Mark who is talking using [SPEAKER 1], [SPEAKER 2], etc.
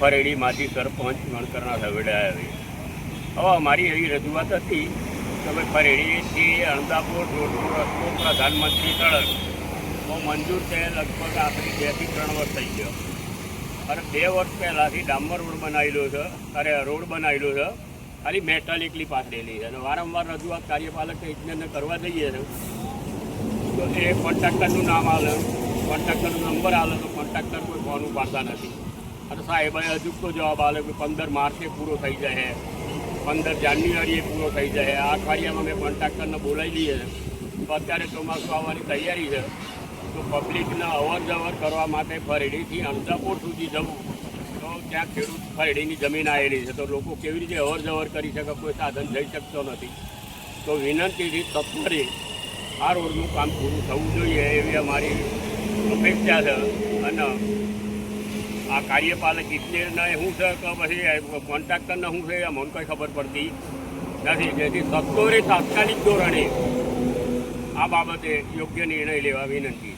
[SPEAKER 1] ફરેડી માજી સરપંચ વણકરના સવેડા આવે. હવે અમારી એવી રજૂઆત હતી કે ભાઈ ફરેડીથી અણદાપુર રોડનો રસ્તો પ્રધાનમંત્રી સડક તો મંજૂર છે. લગભગ આખરી 2 થી 3 વર્ષ થઈ ગયો અને 2 વર્ષ પહેલાંથી ડામર રોડ બનાવેલો છે. રોડ બનાવેલો છે, ખાલી મેટાલિકલી પાથરેલી છે અને વારંવાર રજૂઆત કાર્યપાલક ઇજનેરને કરવા જઈએ છે તો એ કોન્ટ્રાક્ટરનું નામ આવે, કોન્ટ્રાક્ટરનો નંબર આવે તો કોન્ટ્રાક્ટર કોઈ ફોન ઉપાડતા નથી. અને સાહેબે અજુકતો જવાબ આવે કે 15 માર્ચે પૂરો થઈ જાય, 15 જાન્યુઆરીએ પૂરો થઈ જાય. આ અઠવાડિયામાં મેં કોન્ટ્રાક્ટરને બોલાવી લઈએ તો અત્યારે ચોમાસું આવવાની તૈયારી છે તો પબ્લિકને અવર જવર કરવા માટે ફરેડીથી અણદાપુર સુધી જવું તો ત્યાં ખેડૂત ફરેડીની જમીન આવેલી છે તો લોકો કેવી રીતે અવર જવર કરી શકે, કોઈ સાધન જઈ શકતો નથી. તો વિનંતીથી તત્પરે આ રોડનું કામ પૂરું થવું જોઈએ એવી અમારી અપેક્ષા છે. અને આ કાર્યપાલક ઇજનેરને શું છે કે પછી કોન્ટ્રાક્ટરને શું છે એ મને કંઈ ખબર પડતી નથી. જેથી સત્વરે તાત્કાલિક ધોરણે આ બાબતે યોગ્ય નિર્ણય લેવા વિનંતી.